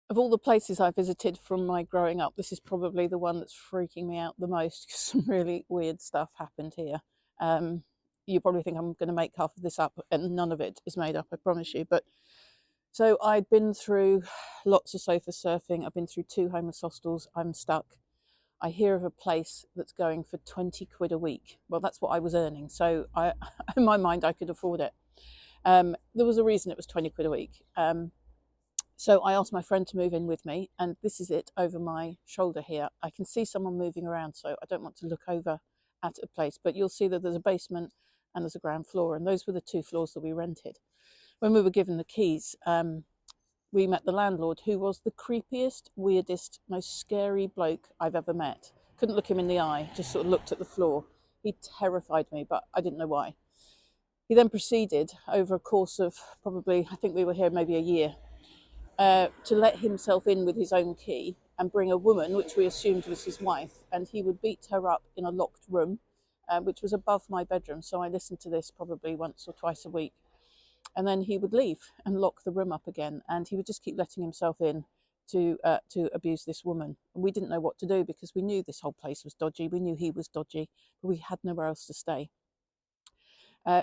Of all the places I visited from my growing up, this is probably the one that's freaking me out the most because some really weird stuff happened here. Um, you probably think I'm going to make half of this up, and none of it is made up, I promise you. But so I'd been through lots of sofa surfing. I've been through 2 homeless hostels. I'm stuck. I hear of a place that's going for 20 quid a week. Well, that's what I was earning. So in my mind, I could afford it. There was a reason it was 20 quid a week. So I asked my friend to move in with me, and this is it over my shoulder here. I can see someone moving around, so I don't want to look over at a place, but you'll see that there's a basement and there's a ground floor, and those were the 2 floors that we rented. When we were given the keys, we met the landlord, who was the creepiest, weirdest, most scary bloke I've ever met. Couldn't look him in the eye, just sort of looked at the floor. He terrified me, but I didn't know why. He then proceeded over a course of probably, I think we were here maybe a year, to let himself in with his own key and bring a woman, which we assumed was his wife, and he would beat her up in a locked room, which was above my bedroom. So I listened to this probably once or twice a week. And then he would leave and lock the room up again, and he would just keep letting himself in to abuse this woman. And we didn't know what to do because we knew this whole place was dodgy. We knew he was dodgy, but we had nowhere else to stay.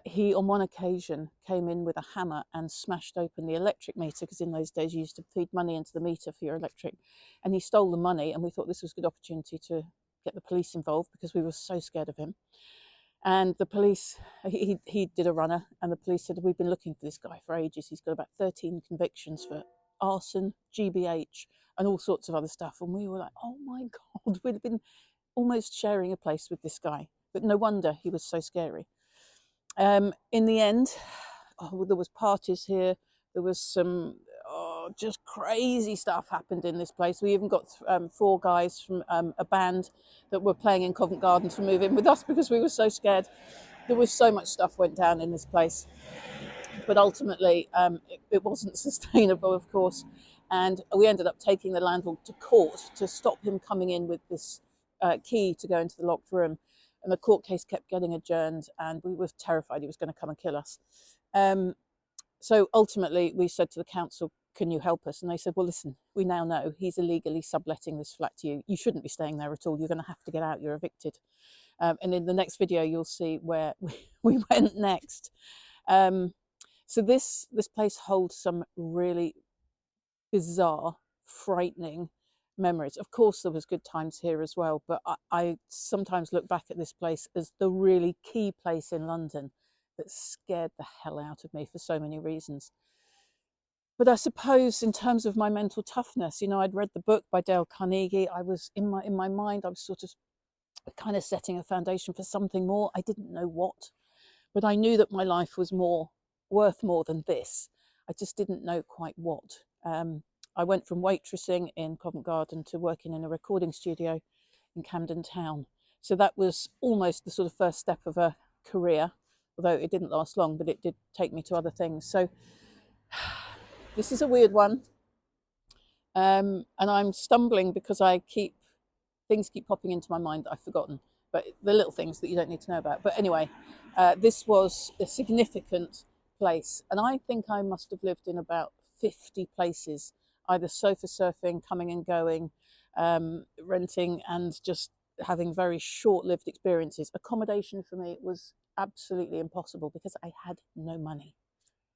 He, on one occasion, came in with a hammer and smashed open the electric meter, because in those days you used to feed money into the meter for your electric. And he stole the money, and we thought this was a good opportunity to get the police involved because we were so scared of him. And the police, he did a runner, and the police said, we've been looking for this guy for ages. He's got about 13 convictions for arson, GBH, and all sorts of other stuff. And we were like, oh my God, we'd been almost sharing a place with this guy. But no wonder he was so scary. In the end, there was parties here. There was some just crazy stuff happened in this place. We even got 4 guys from a band that were playing in Covent Garden to move in with us because we were so scared. There was so much stuff went down in this place, but ultimately it wasn't sustainable, of course, and we ended up taking the landlord to court to stop him coming in with this key to go into the locked room. And the court case kept getting adjourned, and we were terrified he was going to come and kill us. So ultimately we said to the council, can you help us? And they said, well, listen, we now know he's illegally subletting this flat to you. You shouldn't be staying there at all. You're going to have to get out. You're evicted. And in the next video, you'll see where we went next. So this place holds some really bizarre, frightening memories. Of course, there was good times here as well, but I sometimes look back at this place as the really key place in London that scared the hell out of me for so many reasons. But I suppose in terms of my mental toughness, you know, I'd read the book by Dale Carnegie. I was in my mind, I was sort of kind of setting a foundation for something more. I didn't know what, but I knew that my life was worth more than this. I just didn't know quite what. I went from waitressing in Covent Garden to working in a recording studio in Camden Town. So that was almost the sort of first step of a career, although it didn't last long, but it did take me to other things. So this is a weird one. And I'm stumbling because things keep popping into my mind that I've forgotten, but the little things that you don't need to know about. But anyway, this was a significant place, and I think I must have lived in about 50 places, either sofa surfing, coming and going, renting, and just having very short-lived experiences. Accommodation for me was absolutely impossible because I had no money.